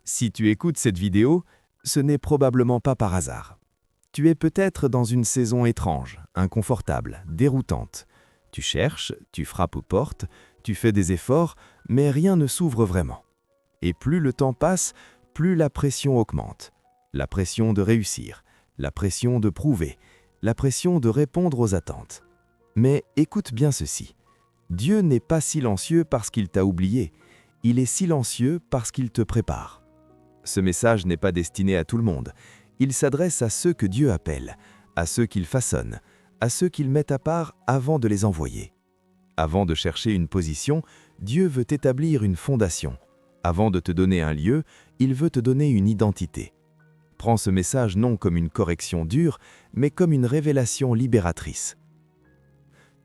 Si tu écoutes cette vidéo, ce n'est probablement pas par hasard. Tu es peut-être dans une saison étrange, inconfortable, déroutante. Tu cherches, tu frappes aux portes, tu fais des efforts, mais rien ne s'ouvre vraiment. Et plus le temps passe, plus la pression augmente. La pression de réussir, la pression de prouver, la pression de répondre aux attentes. Mais écoute bien ceci. Dieu n'est pas silencieux parce qu'il t'a oublié. Il est silencieux parce qu'il te prépare. Ce message n'est pas destiné à tout le monde. Il s'adresse à ceux que Dieu appelle, à ceux qu'il façonne, à ceux qu'il met à part avant de les envoyer. Avant de chercher une position, Dieu veut établir une fondation. Avant de te donner un lieu, il veut te donner une identité. Prends ce message non comme une correction dure, mais comme une révélation libératrice.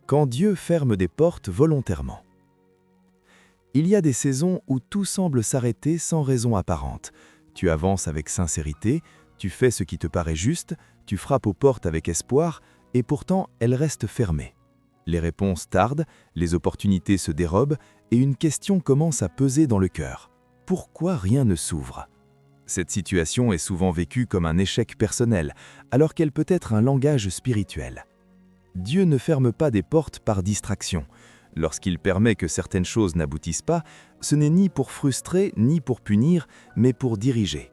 Quand Dieu ferme des portes volontairement. Il y a des saisons où tout semble s'arrêter sans raison apparente. Tu avances avec sincérité, tu fais ce qui te paraît juste, tu frappes aux portes avec espoir, et pourtant elles restent fermées. Les réponses tardent, les opportunités se dérobent, et une question commence à peser dans le cœur. Pourquoi rien ne s'ouvre ? Cette situation est souvent vécue comme un échec personnel, alors qu'elle peut être un langage spirituel. Dieu ne ferme pas des portes par distraction. Lorsqu'il permet que certaines choses n'aboutissent pas, ce n'est ni pour frustrer, ni pour punir, mais pour diriger.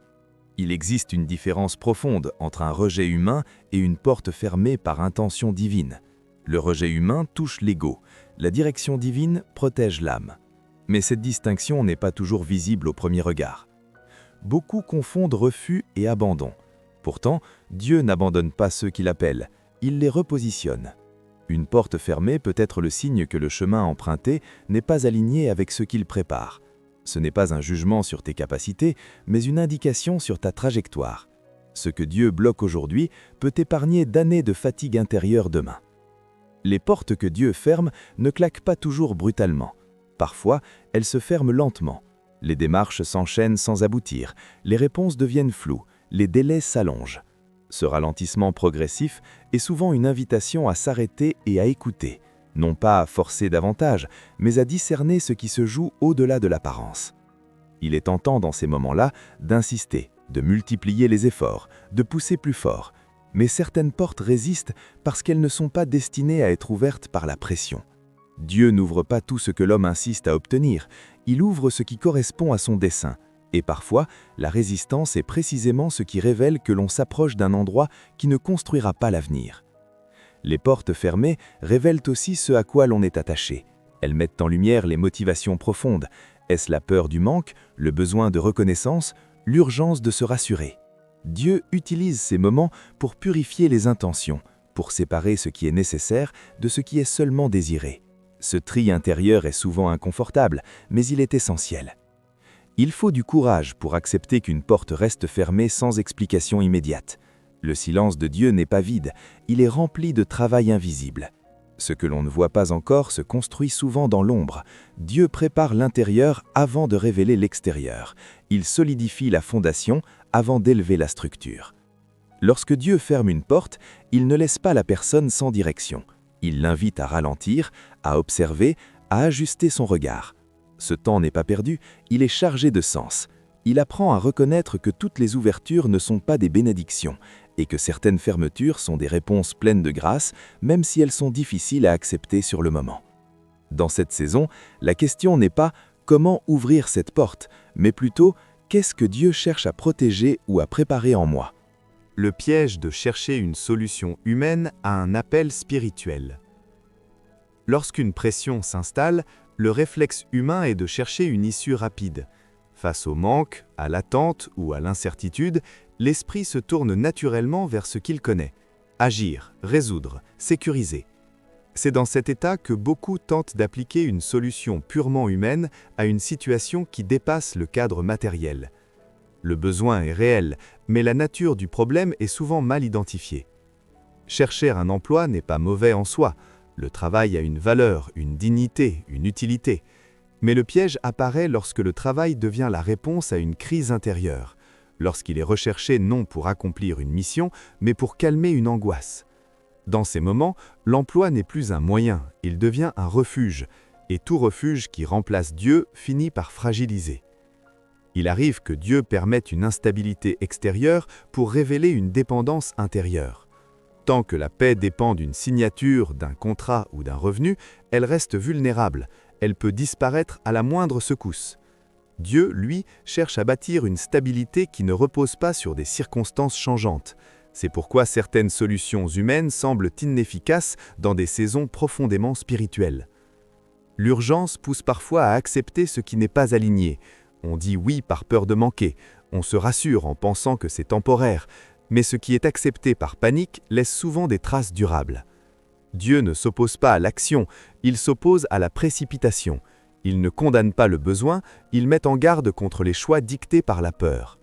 Il existe une différence profonde entre un rejet humain et une porte fermée par intention divine. Le rejet humain touche l'ego, la direction divine protège l'âme. Mais cette distinction n'est pas toujours visible au premier regard. Beaucoup confondent refus et abandon. Pourtant, Dieu n'abandonne pas ceux qu'il appelle, il les repositionne. Une porte fermée peut être le signe que le chemin emprunté n'est pas aligné avec ce qu'il prépare. Ce n'est pas un jugement sur tes capacités, mais une indication sur ta trajectoire. Ce que Dieu bloque aujourd'hui peut t'épargner d'années de fatigue intérieure demain. Les portes que Dieu ferme ne claquent pas toujours brutalement. Parfois, elles se ferment lentement. Les démarches s'enchaînent sans aboutir, les réponses deviennent floues, les délais s'allongent. Ce ralentissement progressif est souvent une invitation à s'arrêter et à écouter, non pas à forcer davantage, mais à discerner ce qui se joue au-delà de l'apparence. Il est tentant dans ces moments-là d'insister, de multiplier les efforts, de pousser plus fort, mais certaines portes résistent parce qu'elles ne sont pas destinées à être ouvertes par la pression. Dieu n'ouvre pas tout ce que l'homme insiste à obtenir, il ouvre ce qui correspond à son dessein. Et parfois, la résistance est précisément ce qui révèle que l'on s'approche d'un endroit qui ne construira pas l'avenir. Les portes fermées révèlent aussi ce à quoi l'on est attaché. Elles mettent en lumière les motivations profondes. Est-ce la peur du manque, le besoin de reconnaissance, l'urgence de se rassurer ? Dieu utilise ces moments pour purifier les intentions, pour séparer ce qui est nécessaire de ce qui est seulement désiré. Ce tri intérieur est souvent inconfortable, mais il est essentiel. Il faut du courage pour accepter qu'une porte reste fermée sans explication immédiate. Le silence de Dieu n'est pas vide, il est rempli de travail invisible. Ce que l'on ne voit pas encore se construit souvent dans l'ombre. Dieu prépare l'intérieur avant de révéler l'extérieur. Il solidifie la fondation avant d'élever la structure. Lorsque Dieu ferme une porte, il ne laisse pas la personne sans direction. Il l'invite à ralentir, à observer, à ajuster son regard. Ce temps n'est pas perdu, il est chargé de sens. Il apprend à reconnaître que toutes les ouvertures ne sont pas des bénédictions et que certaines fermetures sont des réponses pleines de grâce, même si elles sont difficiles à accepter sur le moment. Dans cette saison, la question n'est pas « comment ouvrir cette porte ?» mais plutôt « qu'est-ce que Dieu cherche à protéger ou à préparer en moi ?» Le piège de chercher une solution humaine à un appel spirituel. Lorsqu'une pression s'installe, le réflexe humain est de chercher une issue rapide. Face au manque, à l'attente ou à l'incertitude, l'esprit se tourne naturellement vers ce qu'il connaît. Agir, résoudre, sécuriser. C'est dans cet état que beaucoup tentent d'appliquer une solution purement humaine à une situation qui dépasse le cadre matériel. Le besoin est réel, mais la nature du problème est souvent mal identifiée. Chercher un emploi n'est pas mauvais en soi. Le travail a une valeur, une dignité, une utilité. Mais le piège apparaît lorsque le travail devient la réponse à une crise intérieure, lorsqu'il est recherché non pour accomplir une mission, mais pour calmer une angoisse. Dans ces moments, l'emploi n'est plus un moyen, il devient un refuge, et tout refuge qui remplace Dieu finit par fragiliser. Il arrive que Dieu permette une instabilité extérieure pour révéler une dépendance intérieure. Tant que la paix dépend d'une signature, d'un contrat ou d'un revenu, elle reste vulnérable, elle peut disparaître à la moindre secousse. Dieu, lui, cherche à bâtir une stabilité qui ne repose pas sur des circonstances changeantes. C'est pourquoi certaines solutions humaines semblent inefficaces dans des saisons profondément spirituelles. L'urgence pousse parfois à accepter ce qui n'est pas aligné. On dit oui par peur de manquer, on se rassure en pensant que c'est temporaire, mais ce qui est accepté par panique laisse souvent des traces durables. Dieu ne s'oppose pas à l'action, il s'oppose à la précipitation. Il ne condamne pas le besoin, il met en garde contre les choix dictés par la peur.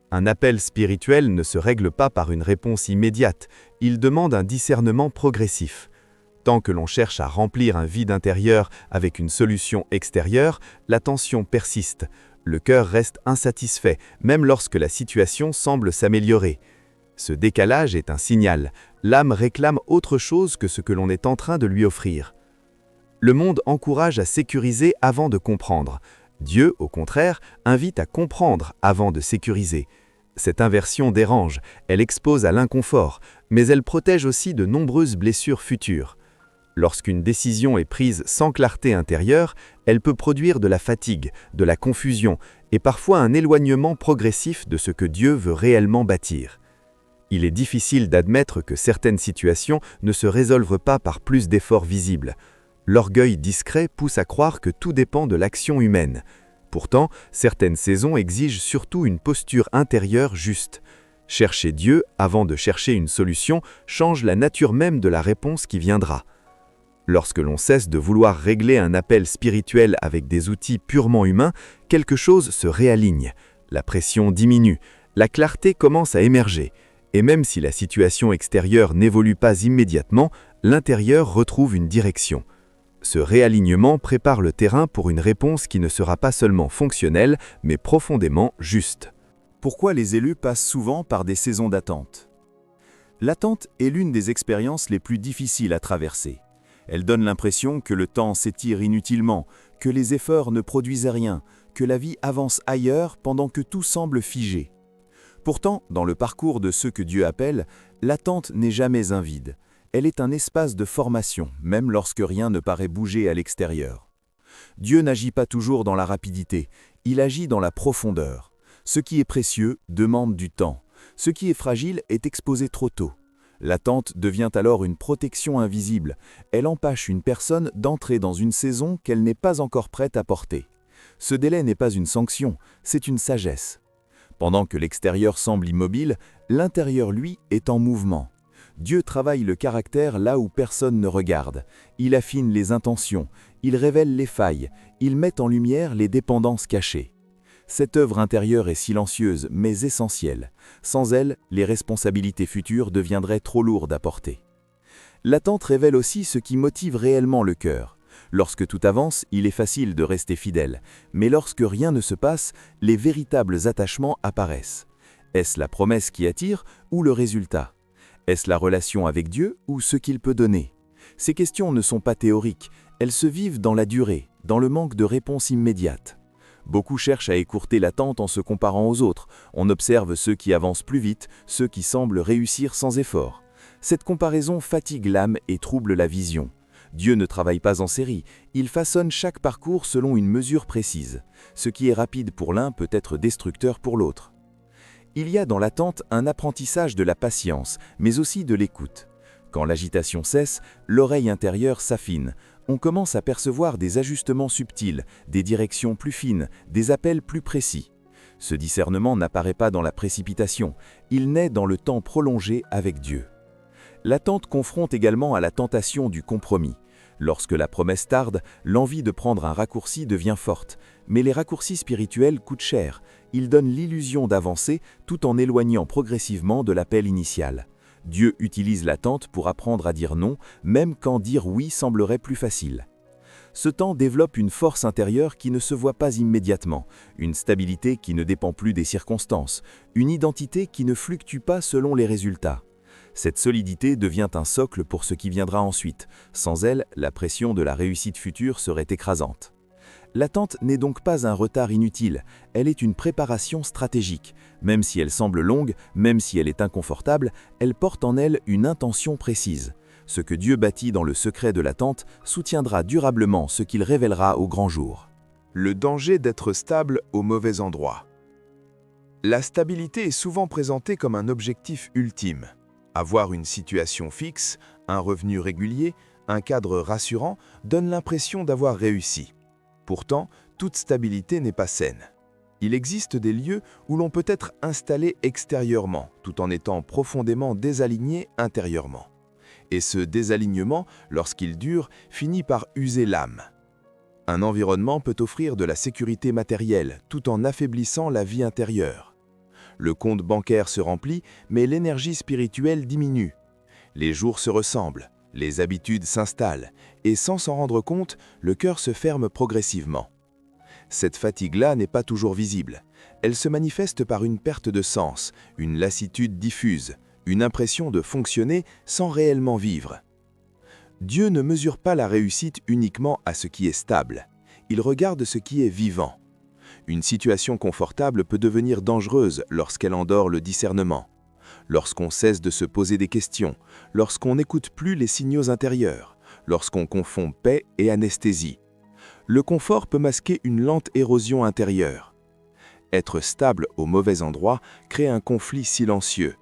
Un appel spirituel ne se règle pas par une réponse immédiate, il demande un discernement progressif. Tant que l'on cherche à remplir un vide intérieur avec une solution extérieure, la tension persiste. Le cœur reste insatisfait, même lorsque la situation semble s'améliorer. Ce décalage est un signal. L'âme réclame autre chose que ce que l'on est en train de lui offrir. Le monde encourage à sécuriser avant de comprendre. Dieu, au contraire, invite à comprendre avant de sécuriser. Cette inversion dérange, elle expose à l'inconfort, mais elle protège aussi de nombreuses blessures futures. Lorsqu'une décision est prise sans clarté intérieure, elle peut produire de la fatigue, de la confusion et parfois un éloignement progressif de ce que Dieu veut réellement bâtir. Il est difficile d'admettre que certaines situations ne se résolvent pas par plus d'efforts visibles. L'orgueil discret pousse à croire que tout dépend de l'action humaine. Pourtant, certaines saisons exigent surtout une posture intérieure juste. Chercher Dieu avant de chercher une solution change la nature même de la réponse qui viendra. Lorsque l'on cesse de vouloir régler un appel spirituel avec des outils purement humains, quelque chose se réaligne, la pression diminue, la clarté commence à émerger, et même si la situation extérieure n'évolue pas immédiatement, l'intérieur retrouve une direction. Ce réalignement prépare le terrain pour une réponse qui ne sera pas seulement fonctionnelle, mais profondément juste. Pourquoi les élus passent souvent par des saisons d'attente? L'attente est l'une des expériences les plus difficiles à traverser. Elle donne l'impression que le temps s'étire inutilement, que les efforts ne produisent rien, que la vie avance ailleurs pendant que tout semble figé. Pourtant, dans le parcours de ceux que Dieu appelle, l'attente n'est jamais un vide. Elle est un espace de formation, même lorsque rien ne paraît bouger à l'extérieur. Dieu n'agit pas toujours dans la rapidité, il agit dans la profondeur. Ce qui est précieux demande du temps. Ce qui est fragile est exposé trop tôt. L'attente devient alors une protection invisible. Elle empêche une personne d'entrer dans une saison qu'elle n'est pas encore prête à porter. Ce délai n'est pas une sanction, c'est une sagesse. Pendant que l'extérieur semble immobile, l'intérieur, lui, est en mouvement. Dieu travaille le caractère là où personne ne regarde. Il affine les intentions, il révèle les failles, il met en lumière les dépendances cachées. Cette œuvre intérieure est silencieuse mais essentielle. Sans elle, les responsabilités futures deviendraient trop lourdes à porter. L'attente révèle aussi ce qui motive réellement le cœur. Lorsque tout avance, il est facile de rester fidèle, mais lorsque rien ne se passe, les véritables attachements apparaissent. Est-ce la promesse qui attire ou le résultat? Est-ce la relation avec Dieu ou ce qu'il peut donner? Ces questions ne sont pas théoriques, elles se vivent dans la durée, dans le manque de réponses immédiates. Beaucoup cherchent à écourter l'attente en se comparant aux autres. On observe ceux qui avancent plus vite, ceux qui semblent réussir sans effort. Cette comparaison fatigue l'âme et trouble la vision. Dieu ne travaille pas en série, il façonne chaque parcours selon une mesure précise. Ce qui est rapide pour l'un peut être destructeur pour l'autre. Il y a dans l'attente un apprentissage de la patience, mais aussi de l'écoute. Quand l'agitation cesse, l'oreille intérieure s'affine. On commence à percevoir des ajustements subtils, des directions plus fines, des appels plus précis. Ce discernement n'apparaît pas dans la précipitation, il naît dans le temps prolongé avec Dieu. L'attente confronte également à la tentation du compromis. Lorsque la promesse tarde, l'envie de prendre un raccourci devient forte. Mais les raccourcis spirituels coûtent cher. Ils donnent l'illusion d'avancer tout en éloignant progressivement de l'appel initial. Dieu utilise l'attente pour apprendre à dire non, même quand dire oui semblerait plus facile. Ce temps développe une force intérieure qui ne se voit pas immédiatement, une stabilité qui ne dépend plus des circonstances, une identité qui ne fluctue pas selon les résultats. Cette solidité devient un socle pour ce qui viendra ensuite. Sans elle, la pression de la réussite future serait écrasante. L'attente n'est donc pas un retard inutile, elle est une préparation stratégique. Même si elle semble longue, même si elle est inconfortable, elle porte en elle une intention précise. Ce que Dieu bâtit dans le secret de l'attente soutiendra durablement ce qu'il révélera au grand jour. Le danger d'être stable au mauvais endroit. La stabilité est souvent présentée comme un objectif ultime. Avoir une situation fixe, un revenu régulier, un cadre rassurant donne l'impression d'avoir réussi. Pourtant, toute stabilité n'est pas saine. Il existe des lieux où l'on peut être installé extérieurement, tout en étant profondément désaligné intérieurement. Et ce désalignement, lorsqu'il dure, finit par user l'âme. Un environnement peut offrir de la sécurité matérielle, tout en affaiblissant la vie intérieure. Le compte bancaire se remplit, mais l'énergie spirituelle diminue. Les jours se ressemblent, les habitudes s'installent, et sans s'en rendre compte, le cœur se ferme progressivement. Cette fatigue-là n'est pas toujours visible. Elle se manifeste par une perte de sens, une lassitude diffuse, une impression de fonctionner sans réellement vivre. Dieu ne mesure pas la réussite uniquement à ce qui est stable. Il regarde ce qui est vivant. Une situation confortable peut devenir dangereuse lorsqu'elle endort le discernement, lorsqu'on cesse de se poser des questions, lorsqu'on n'écoute plus les signaux intérieurs, lorsqu'on confond paix et anesthésie. Le confort peut masquer une lente érosion intérieure. Être stable au mauvais endroit crée un conflit silencieux.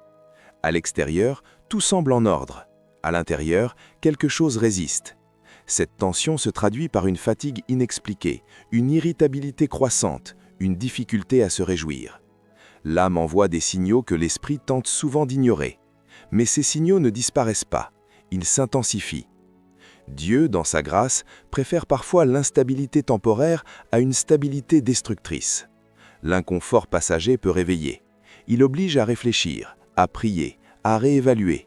À l'extérieur, tout semble en ordre. À l'intérieur, quelque chose résiste. Cette tension se traduit par une fatigue inexpliquée, une irritabilité croissante, une difficulté à se réjouir. L'âme envoie des signaux que l'esprit tente souvent d'ignorer. Mais ces signaux ne disparaissent pas, ils s'intensifient. Dieu, dans sa grâce, préfère parfois l'instabilité temporaire à une stabilité destructrice. L'inconfort passager peut réveiller. Il oblige à réfléchir, à prier, à réévaluer.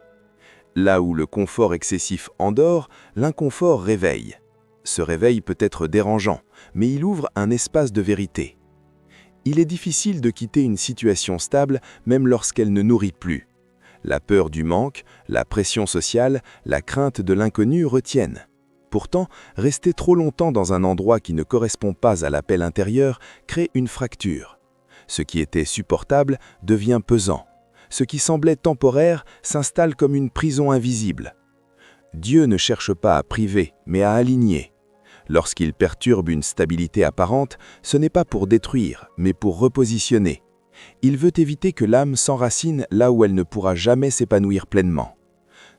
Là où le confort excessif endort, l'inconfort réveille. Ce réveil peut être dérangeant, mais il ouvre un espace de vérité. Il est difficile de quitter une situation stable même lorsqu'elle ne nourrit plus. La peur du manque, la pression sociale, la crainte de l'inconnu retiennent. Pourtant, rester trop longtemps dans un endroit qui ne correspond pas à l'appel intérieur crée une fracture. Ce qui était supportable devient pesant. Ce qui semblait temporaire s'installe comme une prison invisible. Dieu ne cherche pas à priver, mais à aligner. Lorsqu'il perturbe une stabilité apparente, ce n'est pas pour détruire, mais pour repositionner. Il veut éviter que l'âme s'enracine là où elle ne pourra jamais s'épanouir pleinement.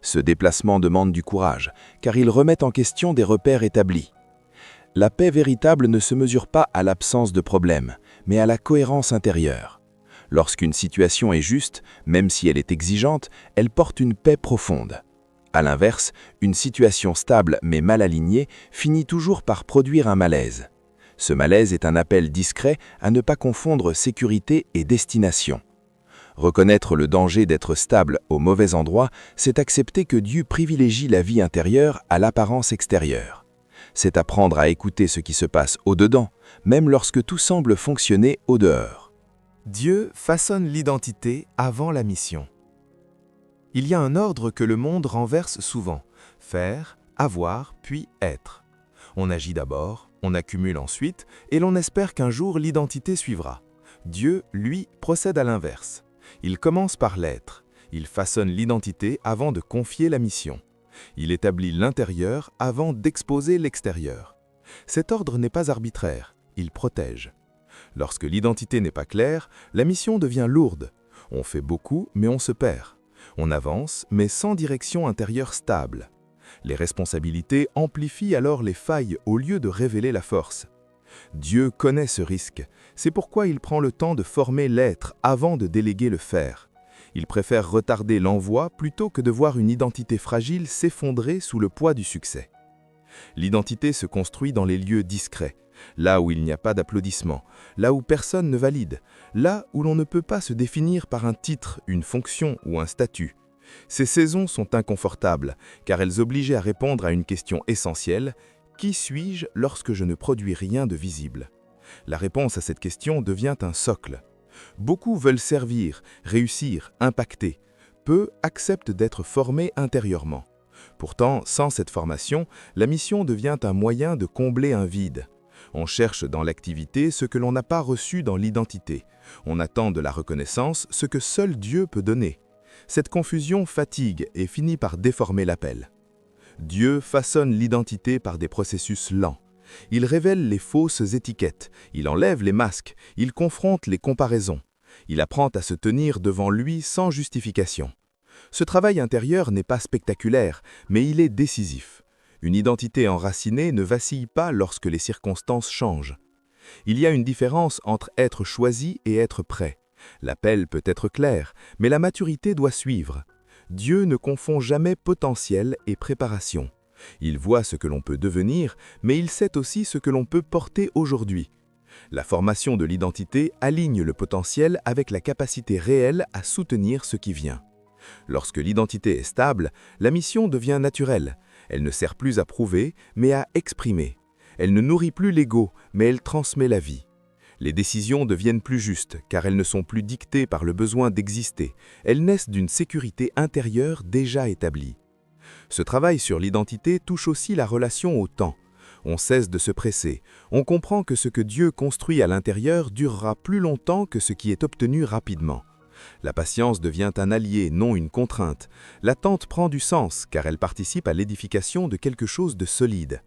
Ce déplacement demande du courage, car il remet en question des repères établis. La paix véritable ne se mesure pas à l'absence de problèmes, mais à la cohérence intérieure. Lorsqu'une situation est juste, même si elle est exigeante, elle porte une paix profonde. À l'inverse, une situation stable mais mal alignée finit toujours par produire un malaise. Ce malaise est un appel discret à ne pas confondre sécurité et destination. Reconnaître le danger d'être stable au mauvais endroit, c'est accepter que Dieu privilégie la vie intérieure à l'apparence extérieure. C'est apprendre à écouter ce qui se passe au-dedans, même lorsque tout semble fonctionner au-dehors. Dieu façonne l'identité avant la mission. Il y a un ordre que le monde renverse souvent: faire, avoir, puis être. On agit d'abord, on accumule ensuite, et l'on espère qu'un jour l'identité suivra. Dieu, lui, procède à l'inverse. Il commence par l'être. Il façonne l'identité avant de confier la mission. Il établit l'intérieur avant d'exposer l'extérieur. Cet ordre n'est pas arbitraire, il protège. Lorsque l'identité n'est pas claire, la mission devient lourde. On fait beaucoup, mais on se perd. On avance, mais sans direction intérieure stable. Les responsabilités amplifient alors les failles au lieu de révéler la force. Dieu connaît ce risque. C'est pourquoi il prend le temps de former l'être avant de déléguer le faire. Il préfère retarder l'envoi plutôt que de voir une identité fragile s'effondrer sous le poids du succès. L'identité se construit dans les lieux discrets, là où il n'y a pas d'applaudissements, là où personne ne valide, là où l'on ne peut pas se définir par un titre, une fonction ou un statut. Ces saisons sont inconfortables, car elles obligent à répondre à une question essentielle: qui suis-je lorsque je ne produis rien de visible? La réponse à cette question devient un socle. Beaucoup veulent servir, réussir, impacter. Peu acceptent d'être formés intérieurement. Pourtant, sans cette formation, la mission devient un moyen de combler un vide. On cherche dans l'activité ce que l'on n'a pas reçu dans l'identité. On attend de la reconnaissance ce que seul Dieu peut donner. Cette confusion fatigue et finit par déformer l'appel. Dieu façonne l'identité par des processus lents. Il révèle les fausses étiquettes, il enlève les masques, il confronte les comparaisons. Il apprend à se tenir devant lui sans justification. Ce travail intérieur n'est pas spectaculaire, mais il est décisif. Une identité enracinée ne vacille pas lorsque les circonstances changent. Il y a une différence entre être choisi et être prêt. L'appel peut être clair, mais la maturité doit suivre. Dieu ne confond jamais potentiel et préparation. Il voit ce que l'on peut devenir, mais il sait aussi ce que l'on peut porter aujourd'hui. La formation de l'identité aligne le potentiel avec la capacité réelle à soutenir ce qui vient. Lorsque l'identité est stable, la mission devient naturelle. Elle ne sert plus à prouver, mais à exprimer. Elle ne nourrit plus l'ego, mais elle transmet la vie. Les décisions deviennent plus justes, car elles ne sont plus dictées par le besoin d'exister. Elles naissent d'une sécurité intérieure déjà établie. Ce travail sur l'identité touche aussi la relation au temps. On cesse de se presser. On comprend que ce que Dieu construit à l'intérieur durera plus longtemps que ce qui est obtenu rapidement. La patience devient un allié, non une contrainte. L'attente prend du sens, car elle participe à l'édification de quelque chose de solide.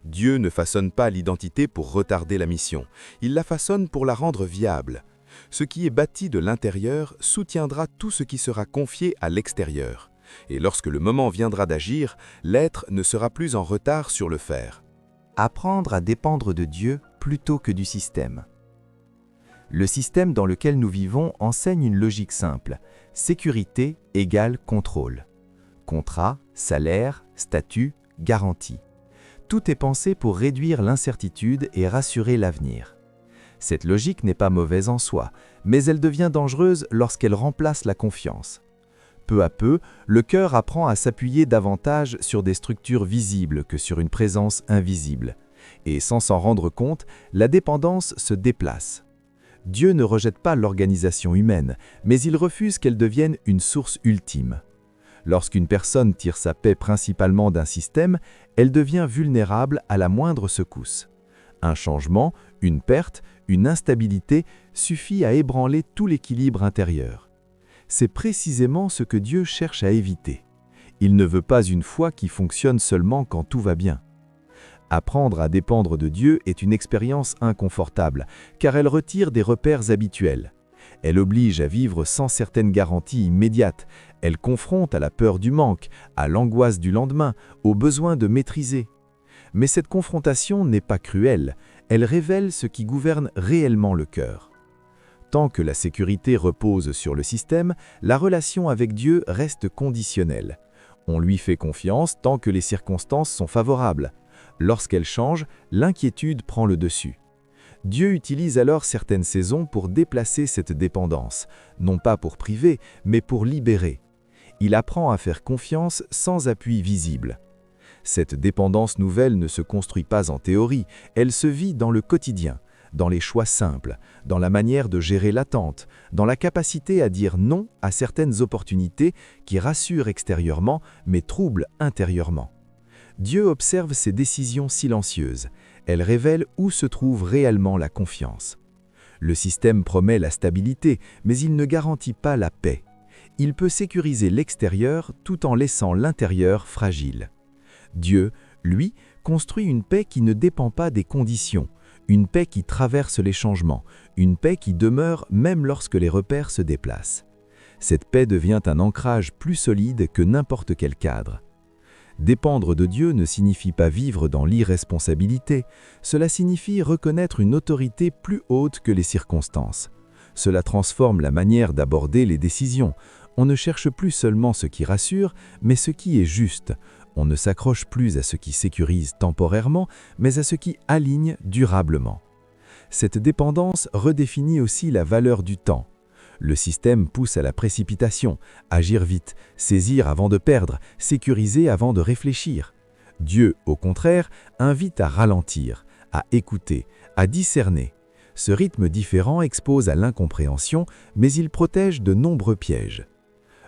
Dieu ne façonne pas l'identité pour retarder la mission. Il la façonne pour la rendre viable. Ce qui est bâti de l'intérieur soutiendra tout ce qui sera confié à l'extérieur. Et lorsque le moment viendra d'agir, l'être ne sera plus en retard sur le faire. Apprendre à dépendre de Dieu plutôt que du système. Le système dans lequel nous vivons enseigne une logique simple. Sécurité égale contrôle. Contrat, salaire, statut, garantie. Tout est pensé pour réduire l'incertitude et rassurer l'avenir. Cette logique n'est pas mauvaise en soi, mais elle devient dangereuse lorsqu'elle remplace la confiance. Peu à peu, le cœur apprend à s'appuyer davantage sur des structures visibles que sur une présence invisible. Et sans s'en rendre compte, la dépendance se déplace. Dieu ne rejette pas l'organisation humaine, mais il refuse qu'elle devienne une source ultime. Lorsqu'une personne tire sa paix principalement d'un système, elle devient vulnérable à la moindre secousse. Un changement, une perte, une instabilité suffit à ébranler tout l'équilibre intérieur. C'est précisément ce que Dieu cherche à éviter. Il ne veut pas une foi qui fonctionne seulement quand tout va bien. Apprendre à dépendre de Dieu est une expérience inconfortable, car elle retire des repères habituels. Elle oblige à vivre sans certaines garanties immédiates. Elle confronte à la peur du manque, à l'angoisse du lendemain, au besoin de maîtriser. Mais cette confrontation n'est pas cruelle, elle révèle ce qui gouverne réellement le cœur. Tant que la sécurité repose sur le système, la relation avec Dieu reste conditionnelle. On lui fait confiance tant que les circonstances sont favorables. Lorsqu'elle change, l'inquiétude prend le dessus. Dieu utilise alors certaines saisons pour déplacer cette dépendance, non pas pour priver, mais pour libérer. Il apprend à faire confiance sans appui visible. Cette dépendance nouvelle ne se construit pas en théorie, elle se vit dans le quotidien, dans les choix simples, dans la manière de gérer l'attente, dans la capacité à dire non à certaines opportunités qui rassurent extérieurement mais troublent intérieurement. Dieu observe ces décisions silencieuses. Elles révèlent où se trouve réellement la confiance. Le système promet la stabilité, mais il ne garantit pas la paix. Il peut sécuriser l'extérieur tout en laissant l'intérieur fragile. Dieu, lui, construit une paix qui ne dépend pas des conditions, une paix qui traverse les changements, une paix qui demeure même lorsque les repères se déplacent. Cette paix devient un ancrage plus solide que n'importe quel cadre. Dépendre de Dieu ne signifie pas vivre dans l'irresponsabilité, cela signifie reconnaître une autorité plus haute que les circonstances. Cela transforme la manière d'aborder les décisions. On ne cherche plus seulement ce qui rassure, mais ce qui est juste. On ne s'accroche plus à ce qui sécurise temporairement, mais à ce qui aligne durablement. Cette dépendance redéfinit aussi la valeur du temps. Le système pousse à la précipitation, agir vite, saisir avant de perdre, sécuriser avant de réfléchir. Dieu, au contraire, invite à ralentir, à écouter, à discerner. Ce rythme différent expose à l'incompréhension, mais il protège de nombreux pièges.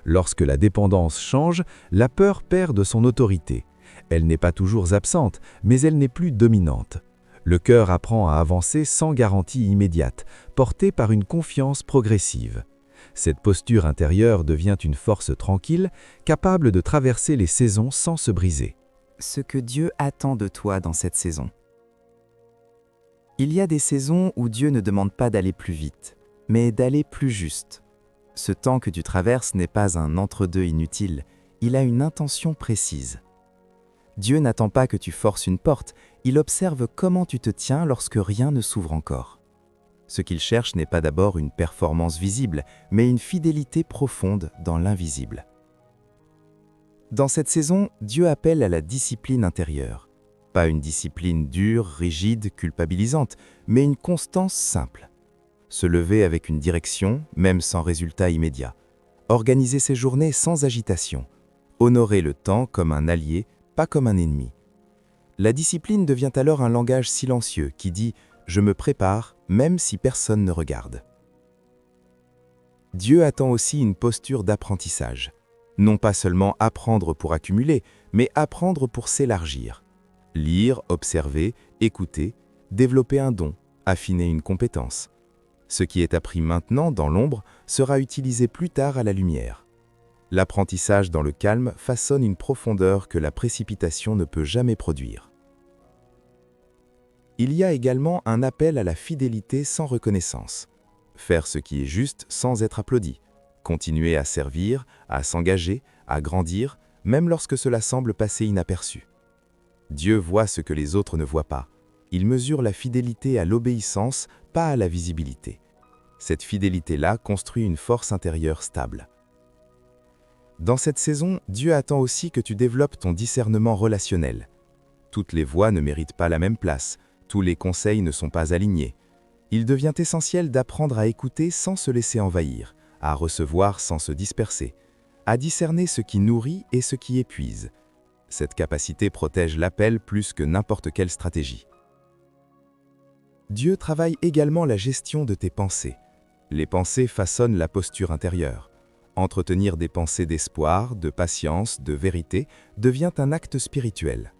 Lorsque la dépendance change, la peur perd de son autorité. Elle n'est pas toujours absente, mais elle n'est plus dominante. Le cœur apprend à avancer sans garantie immédiate, porté par une confiance progressive. Cette posture intérieure devient une force tranquille, capable de traverser les saisons sans se briser. Ce que Dieu attend de toi dans cette saison. Il y a des saisons où Dieu ne demande pas d'aller plus vite, mais d'aller plus juste. Ce temps que tu traverses n'est pas un entre-deux inutile, il a une intention précise. Dieu n'attend pas que tu forces une porte, il observe comment tu te tiens lorsque rien ne s'ouvre encore. Ce qu'il cherche n'est pas d'abord une performance visible, mais une fidélité profonde dans l'invisible. Dans cette saison, Dieu appelle à la discipline intérieure. Pas une discipline dure, rigide, culpabilisante, mais une constance simple. Se lever avec une direction, même sans résultat immédiat. Organiser ses journées sans agitation. Honorer le temps comme un allié, pas comme un ennemi. La discipline devient alors un langage silencieux qui dit « je me prépare, même si personne ne regarde ». Dieu attend aussi une posture d'apprentissage. Non pas seulement apprendre pour accumuler, mais apprendre pour s'élargir. Lire, observer, écouter, développer un don, affiner une compétence. Ce qui est appris maintenant dans l'ombre sera utilisé plus tard à la lumière. L'apprentissage dans le calme façonne une profondeur que la précipitation ne peut jamais produire. Il y a également un appel à la fidélité sans reconnaissance. Faire ce qui est juste sans être applaudi. Continuer à servir, à s'engager, à grandir, même lorsque cela semble passer inaperçu. Dieu voit ce que les autres ne voient pas. Il mesure la fidélité à l'obéissance, pas à la visibilité. Cette fidélité-là construit une force intérieure stable. Dans cette saison, Dieu attend aussi que tu développes ton discernement relationnel. Toutes les voix ne méritent pas la même place, tous les conseils ne sont pas alignés. Il devient essentiel d'apprendre à écouter sans se laisser envahir, à recevoir sans se disperser, à discerner ce qui nourrit et ce qui épuise. Cette capacité protège l'appel plus que n'importe quelle stratégie. Dieu travaille également la gestion de tes pensées. Les pensées façonnent la posture intérieure. Entretenir des pensées d'espoir, de patience, de vérité devient un acte spirituel.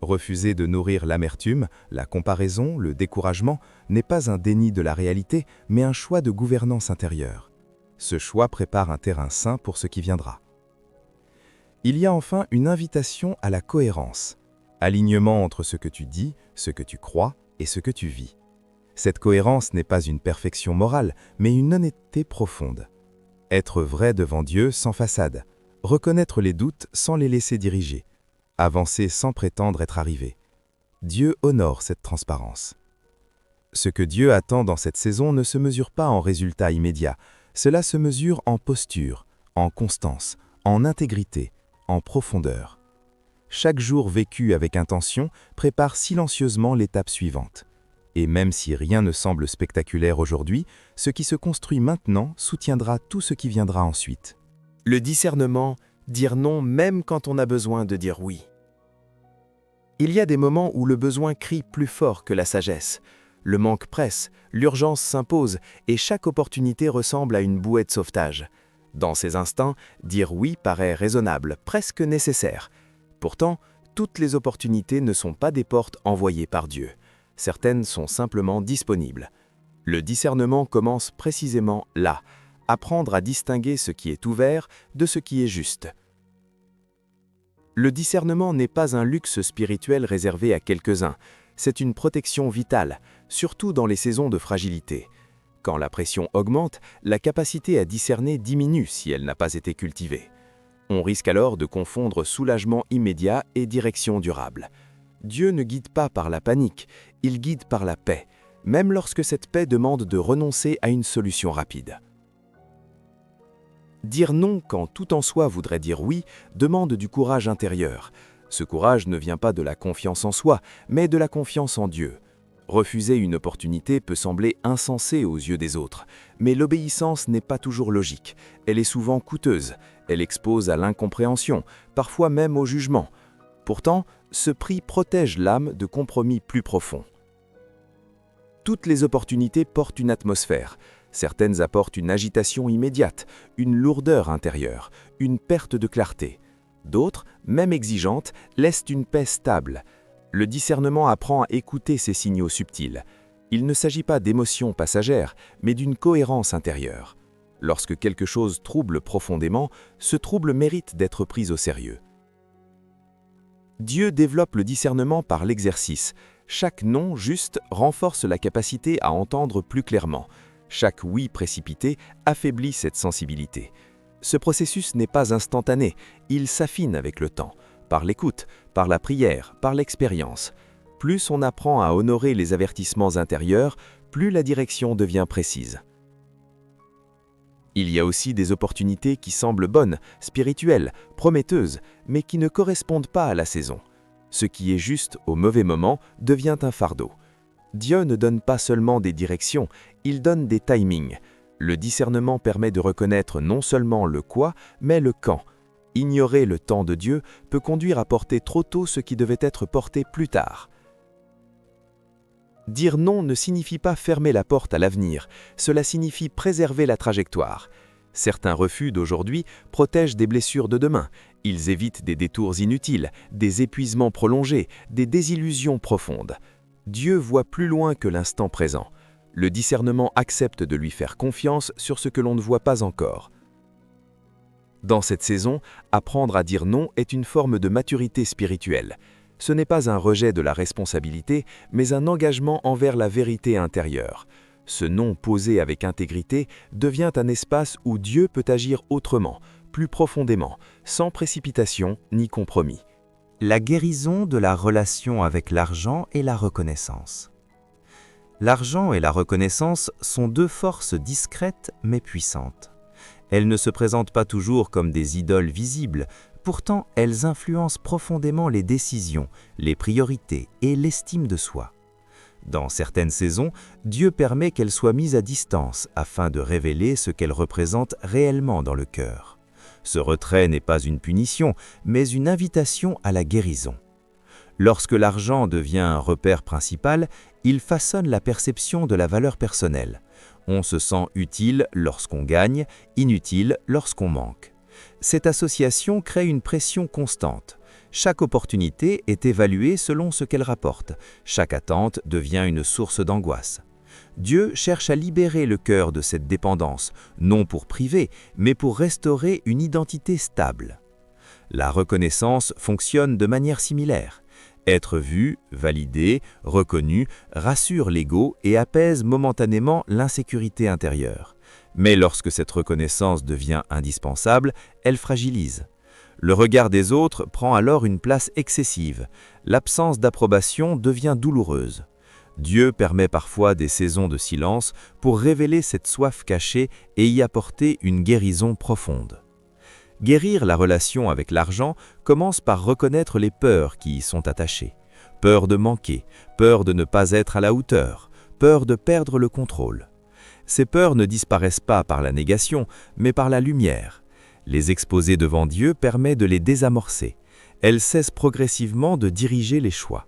Refuser de nourrir l'amertume, la comparaison, le découragement n'est pas un déni de la réalité, mais un choix de gouvernance intérieure. Ce choix prépare un terrain sain pour ce qui viendra. Il y a enfin une invitation à la cohérence, alignement entre ce que tu dis, ce que tu crois et ce que tu vis. Cette cohérence n'est pas une perfection morale, mais une honnêteté profonde. Être vrai devant Dieu sans façade, reconnaître les doutes sans les laisser diriger, avancer sans prétendre être arrivé. Dieu honore cette transparence. Ce que Dieu attend dans cette saison ne se mesure pas en résultats immédiats, cela se mesure en posture, en constance, en intégrité, en profondeur. Chaque jour vécu avec intention prépare silencieusement l'étape suivante. Et même si rien ne semble spectaculaire aujourd'hui, ce qui se construit maintenant soutiendra tout ce qui viendra ensuite. Le discernement, dire non même quand on a besoin de dire oui. Il y a des moments où le besoin crie plus fort que la sagesse. Le manque presse, l'urgence s'impose et chaque opportunité ressemble à une bouée de sauvetage. Dans ces instants, dire oui paraît raisonnable, presque nécessaire. Pourtant, toutes les opportunités ne sont pas des portes envoyées par Dieu. Certaines sont simplement disponibles. Le discernement commence précisément là, apprendre à distinguer ce qui est ouvert de ce qui est juste. Le discernement n'est pas un luxe spirituel réservé à quelques-uns, c'est une protection vitale, surtout dans les saisons de fragilité. Quand la pression augmente, la capacité à discerner diminue si elle n'a pas été cultivée. On risque alors de confondre soulagement immédiat et direction durable. Dieu ne guide pas par la panique, il guide par la paix, même lorsque cette paix demande de renoncer à une solution rapide. Dire non quand tout en soi voudrait dire oui demande du courage intérieur. Ce courage ne vient pas de la confiance en soi, mais de la confiance en Dieu. Refuser une opportunité peut sembler insensé aux yeux des autres, mais l'obéissance n'est pas toujours logique. Elle est souvent coûteuse, elle expose à l'incompréhension, parfois même au jugement. Pourtant, ce prix protège l'âme de compromis plus profonds. Toutes les opportunités portent une atmosphère. Certaines apportent une agitation immédiate, une lourdeur intérieure, une perte de clarté. D'autres, même exigeantes, laissent une paix stable. Le discernement apprend à écouter ces signaux subtils. Il ne s'agit pas d'émotions passagères, mais d'une cohérence intérieure. Lorsque quelque chose trouble profondément, ce trouble mérite d'être pris au sérieux. Dieu développe le discernement par l'exercice. Chaque non juste renforce la capacité à entendre plus clairement. Chaque oui précipité affaiblit cette sensibilité. Ce processus n'est pas instantané, il s'affine avec le temps, par l'écoute, par la prière, par l'expérience. Plus on apprend à honorer les avertissements intérieurs, plus la direction devient précise. Il y a aussi des opportunités qui semblent bonnes, spirituelles, prometteuses, mais qui ne correspondent pas à la saison. Ce qui est juste au mauvais moment devient un fardeau. Dieu ne donne pas seulement des directions, il donne des timings. Le discernement permet de reconnaître non seulement le quoi, mais le quand. Ignorer le temps de Dieu peut conduire à porter trop tôt ce qui devait être porté plus tard. Dire non ne signifie pas fermer la porte à l'avenir, cela signifie préserver la trajectoire. Certains refus d'aujourd'hui protègent des blessures de demain. Ils évitent des détours inutiles, des épuisements prolongés, des désillusions profondes. Dieu voit plus loin que l'instant présent. Le discernement accepte de lui faire confiance sur ce que l'on ne voit pas encore. Dans cette saison, apprendre à dire non est une forme de maturité spirituelle. Ce n'est pas un rejet de la responsabilité, mais un engagement envers la vérité intérieure. Ce non posé avec intégrité devient un espace où Dieu peut agir autrement, plus profondément, sans précipitation ni compromis. La guérison de la relation avec l'argent et la reconnaissance. L'argent et la reconnaissance sont deux forces discrètes mais puissantes. Elles ne se présentent pas toujours comme des idoles visibles, pourtant elles influencent profondément les décisions, les priorités et l'estime de soi. Dans certaines saisons, Dieu permet qu'elles soient mises à distance afin de révéler ce qu'elles représentent réellement dans le cœur. Ce retrait n'est pas une punition, mais une invitation à la guérison. Lorsque l'argent devient un repère principal, il façonne la perception de la valeur personnelle. On se sent utile lorsqu'on gagne, inutile lorsqu'on manque. Cette association crée une pression constante. Chaque opportunité est évaluée selon ce qu'elle rapporte. Chaque attente devient une source d'angoisse. Dieu cherche à libérer le cœur de cette dépendance, non pour priver, mais pour restaurer une identité stable. La reconnaissance fonctionne de manière similaire. Être vu, validé, reconnu, rassure l'ego et apaise momentanément l'insécurité intérieure. Mais lorsque cette reconnaissance devient indispensable, elle fragilise. Le regard des autres prend alors une place excessive. L'absence d'approbation devient douloureuse. Dieu permet parfois des saisons de silence pour révéler cette soif cachée et y apporter une guérison profonde. Guérir la relation avec l'argent commence par reconnaître les peurs qui y sont attachées. Peur de manquer, peur de ne pas être à la hauteur, peur de perdre le contrôle. Ces peurs ne disparaissent pas par la négation, mais par la lumière. Les exposer devant Dieu permet de les désamorcer. Elles cessent progressivement de diriger les choix.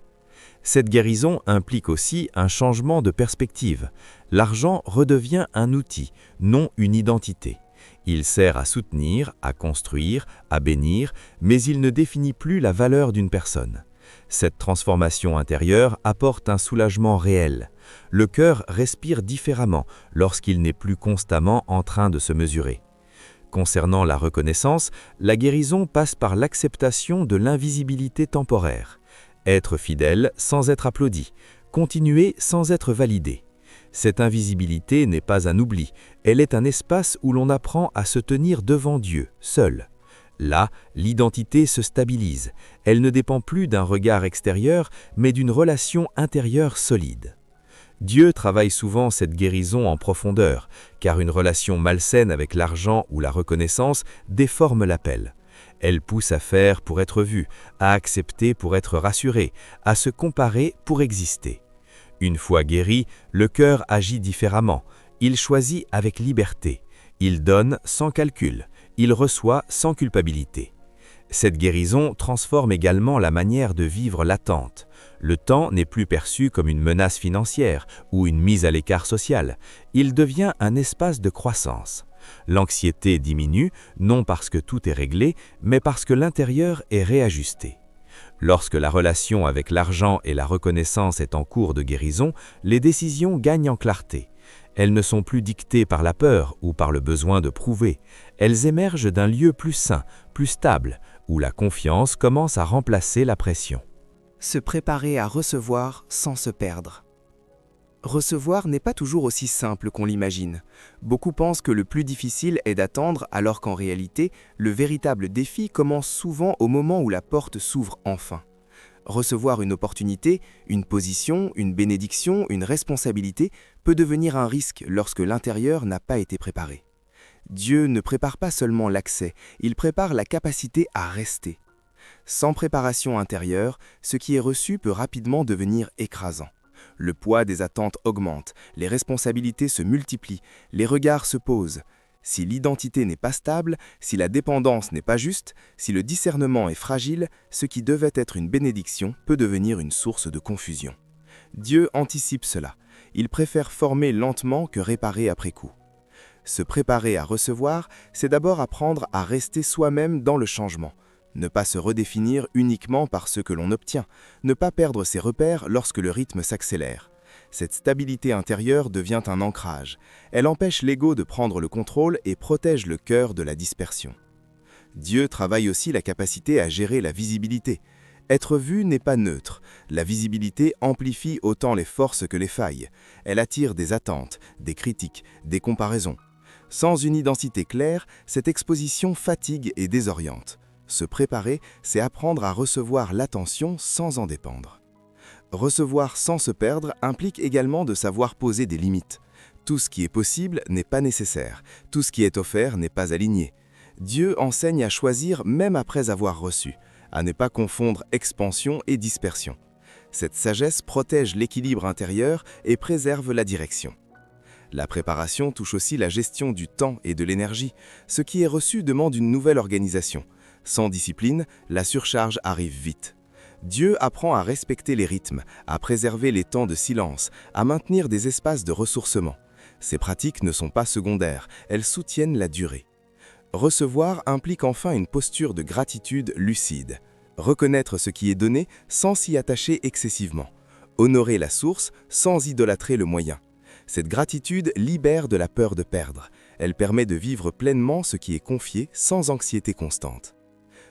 Cette guérison implique aussi un changement de perspective. L'argent redevient un outil, non une identité. Il sert à soutenir, à construire, à bénir, mais il ne définit plus la valeur d'une personne. Cette transformation intérieure apporte un soulagement réel. Le cœur respire différemment lorsqu'il n'est plus constamment en train de se mesurer. Concernant la reconnaissance, la guérison passe par l'acceptation de l'invisibilité temporaire. Être fidèle sans être applaudi, continuer sans être validé. Cette invisibilité n'est pas un oubli, elle est un espace où l'on apprend à se tenir devant Dieu, seul. Là, l'identité se stabilise, elle ne dépend plus d'un regard extérieur, mais d'une relation intérieure solide. Dieu travaille souvent cette guérison en profondeur, car une relation malsaine avec l'argent ou la reconnaissance déforme l'appel. Elle pousse à faire pour être vue, à accepter pour être rassuré, à se comparer pour exister. Une fois guéri, le cœur agit différemment. Il choisit avec liberté. Il donne sans calcul. Il reçoit sans culpabilité. Cette guérison transforme également la manière de vivre l'attente. Le temps n'est plus perçu comme une menace financière ou une mise à l'écart social. Il devient un espace de croissance. L'anxiété diminue, non parce que tout est réglé, mais parce que l'intérieur est réajusté. Lorsque la relation avec l'argent et la reconnaissance est en cours de guérison, les décisions gagnent en clarté. Elles ne sont plus dictées par la peur ou par le besoin de prouver. Elles émergent d'un lieu plus sain, plus stable, où la confiance commence à remplacer la pression. Se préparer à recevoir sans se perdre. Recevoir n'est pas toujours aussi simple qu'on l'imagine. Beaucoup pensent que le plus difficile est d'attendre, alors qu'en réalité, le véritable défi commence souvent au moment où la porte s'ouvre enfin. Recevoir une opportunité, une position, une bénédiction, une responsabilité peut devenir un risque lorsque l'intérieur n'a pas été préparé. Dieu ne prépare pas seulement l'accès, il prépare la capacité à rester. Sans préparation intérieure, ce qui est reçu peut rapidement devenir écrasant. Le poids des attentes augmente, les responsabilités se multiplient, les regards se posent. Si l'identité n'est pas stable, si la dépendance n'est pas juste, si le discernement est fragile, ce qui devait être une bénédiction peut devenir une source de confusion. Dieu anticipe cela. Il préfère former lentement que réparer après coup. Se préparer à recevoir, c'est d'abord apprendre à rester soi-même dans le changement. Ne pas se redéfinir uniquement par ce que l'on obtient, ne pas perdre ses repères lorsque le rythme s'accélère. Cette stabilité intérieure devient un ancrage. Elle empêche l'ego de prendre le contrôle et protège le cœur de la dispersion. Dieu travaille aussi la capacité à gérer la visibilité. Être vu n'est pas neutre. La visibilité amplifie autant les forces que les failles. Elle attire des attentes, des critiques, des comparaisons. Sans une identité claire, cette exposition fatigue et désoriente. Se préparer, c'est apprendre à recevoir l'attention sans en dépendre. Recevoir sans se perdre implique également de savoir poser des limites. Tout ce qui est possible n'est pas nécessaire. Tout ce qui est offert n'est pas aligné. Dieu enseigne à choisir même après avoir reçu, à ne pas confondre expansion et dispersion. Cette sagesse protège l'équilibre intérieur et préserve la direction. La préparation touche aussi la gestion du temps et de l'énergie. Ce qui est reçu demande une nouvelle organisation. Sans discipline, la surcharge arrive vite. Dieu apprend à respecter les rythmes, à préserver les temps de silence, à maintenir des espaces de ressourcement. Ces pratiques ne sont pas secondaires, elles soutiennent la durée. Recevoir implique enfin une posture de gratitude lucide. Reconnaître ce qui est donné sans s'y attacher excessivement. Honorer la source sans idolâtrer le moyen. Cette gratitude libère de la peur de perdre. Elle permet de vivre pleinement ce qui est confié sans anxiété constante.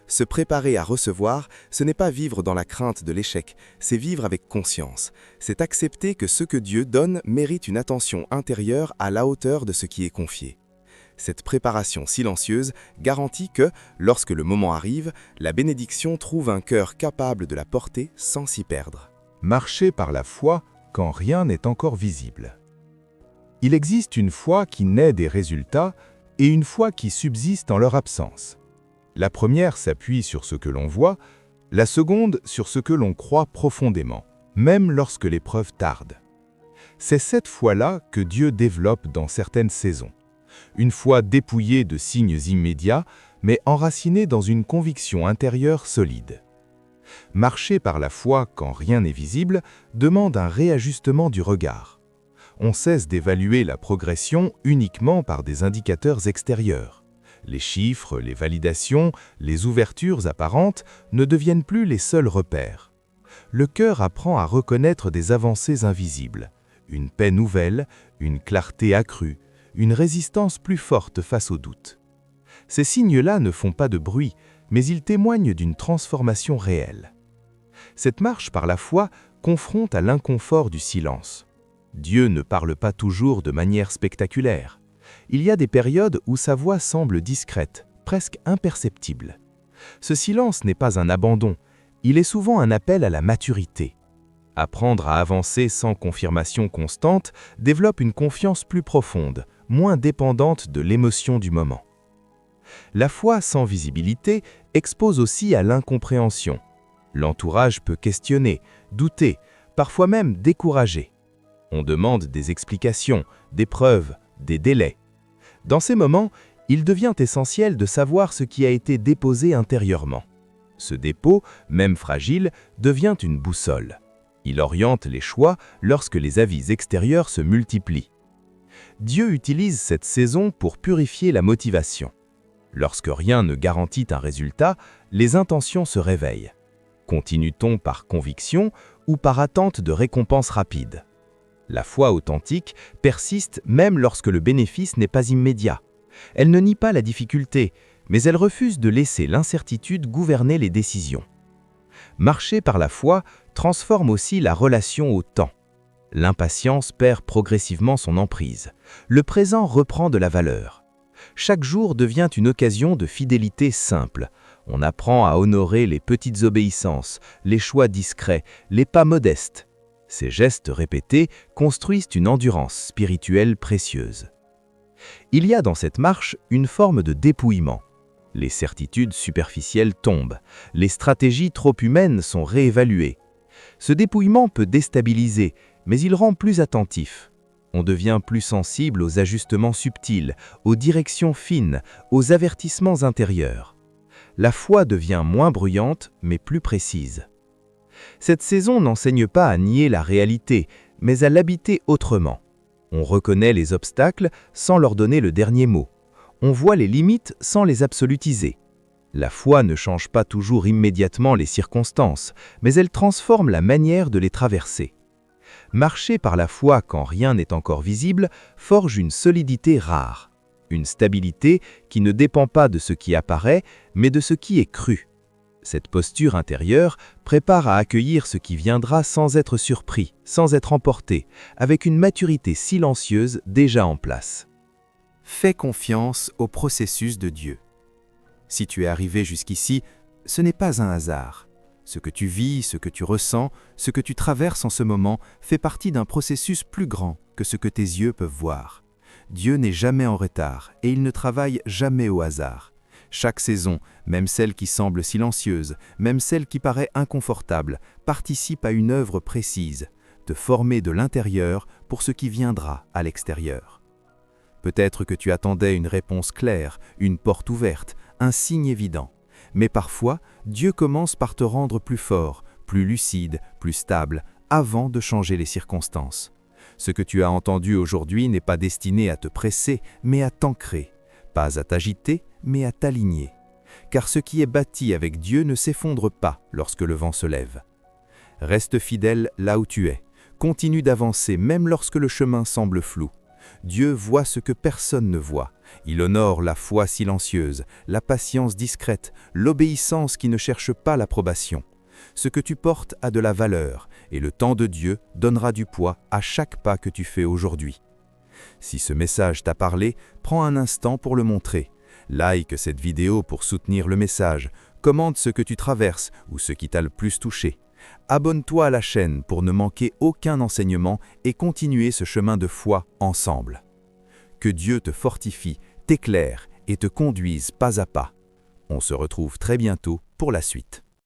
Se préparer à recevoir, ce n'est pas vivre dans la crainte de l'échec, c'est vivre avec conscience. C'est accepter que ce que Dieu donne mérite une attention intérieure à la hauteur de ce qui est confié. Cette préparation silencieuse garantit que, lorsque le moment arrive, la bénédiction trouve un cœur capable de la porter sans s'y perdre. Marcher par la foi quand rien n'est encore visible. Il existe une foi qui naît des résultats et une foi qui subsiste en leur absence. La première s'appuie sur ce que l'on voit, la seconde sur ce que l'on croit profondément, même lorsque l'épreuve tarde. C'est cette foi-là que Dieu développe dans certaines saisons. Une foi dépouillée de signes immédiats, mais enracinée dans une conviction intérieure solide. Marcher par la foi quand rien n'est visible demande un réajustement du regard. On cesse d'évaluer la progression uniquement par des indicateurs extérieurs. Les chiffres, les validations, les ouvertures apparentes ne deviennent plus les seuls repères. Le cœur apprend à reconnaître des avancées invisibles, une paix nouvelle, une clarté accrue, une résistance plus forte face aux doutes. Ces signes-là ne font pas de bruit, mais ils témoignent d'une transformation réelle. Cette marche par la foi confronte à l'inconfort du silence. Dieu ne parle pas toujours de manière spectaculaire. Il y a des périodes où sa voix semble discrète, presque imperceptible. Ce silence n'est pas un abandon, il est souvent un appel à la maturité. Apprendre à avancer sans confirmation constante développe une confiance plus profonde, moins dépendante de l'émotion du moment. La foi sans visibilité expose aussi à l'incompréhension. L'entourage peut questionner, douter, parfois même décourager. On demande des explications, des preuves, des délais. Dans ces moments, il devient essentiel de savoir ce qui a été déposé intérieurement. Ce dépôt, même fragile, devient une boussole. Il oriente les choix lorsque les avis extérieurs se multiplient. Dieu utilise cette saison pour purifier la motivation. Lorsque rien ne garantit un résultat, les intentions se réveillent. Continue-t-on par conviction ou par attente de récompenses rapides? La foi authentique persiste même lorsque le bénéfice n'est pas immédiat. Elle ne nie pas la difficulté, mais elle refuse de laisser l'incertitude gouverner les décisions. Marcher par la foi transforme aussi la relation au temps. L'impatience perd progressivement son emprise. Le présent reprend de la valeur. Chaque jour devient une occasion de fidélité simple. On apprend à honorer les petites obéissances, les choix discrets, les pas modestes. Ces gestes répétés construisent une endurance spirituelle précieuse. Il y a dans cette marche une forme de dépouillement. Les certitudes superficielles tombent, les stratégies trop humaines sont réévaluées. Ce dépouillement peut déstabiliser, mais il rend plus attentif. On devient plus sensible aux ajustements subtils, aux directions fines, aux avertissements intérieurs. La foi devient moins bruyante, mais plus précise. Cette saison n'enseigne pas à nier la réalité, mais à l'habiter autrement. On reconnaît les obstacles sans leur donner le dernier mot. On voit les limites sans les absolutiser. La foi ne change pas toujours immédiatement les circonstances, mais elle transforme la manière de les traverser. Marcher par la foi quand rien n'est encore visible forge une solidité rare, une stabilité qui ne dépend pas de ce qui apparaît, mais de ce qui est cru. Cette posture intérieure prépare à accueillir ce qui viendra sans être surpris, sans être emporté, avec une maturité silencieuse déjà en place. Fais confiance au processus de Dieu. Si tu es arrivé jusqu'ici, ce n'est pas un hasard. Ce que tu vis, ce que tu ressens, ce que tu traverses en ce moment fait partie d'un processus plus grand que ce que tes yeux peuvent voir. Dieu n'est jamais en retard et il ne travaille jamais au hasard. Chaque saison, même celle qui semble silencieuse, même celle qui paraît inconfortable, participe à une œuvre précise, te former de l'intérieur pour ce qui viendra à l'extérieur. Peut-être que tu attendais une réponse claire, une porte ouverte, un signe évident. Mais parfois, Dieu commence par te rendre plus fort, plus lucide, plus stable, avant de changer les circonstances. Ce que tu as entendu aujourd'hui n'est pas destiné à te presser, mais à t'ancrer. Pas à t'agiter, mais à t'aligner. Car ce qui est bâti avec Dieu ne s'effondre pas lorsque le vent se lève. Reste fidèle là où tu es. Continue d'avancer même lorsque le chemin semble flou. Dieu voit ce que personne ne voit. Il honore la foi silencieuse, la patience discrète, l'obéissance qui ne cherche pas l'approbation. Ce que tu portes a de la valeur, et le temps de Dieu donnera du poids à chaque pas que tu fais aujourd'hui. Si ce message t'a parlé, prends un instant pour le montrer. Like cette vidéo pour soutenir le message, commente ce que tu traverses ou ce qui t'a le plus touché. Abonne-toi à la chaîne pour ne manquer aucun enseignement et continuer ce chemin de foi ensemble. Que Dieu te fortifie, t'éclaire et te conduise pas à pas. On se retrouve très bientôt pour la suite.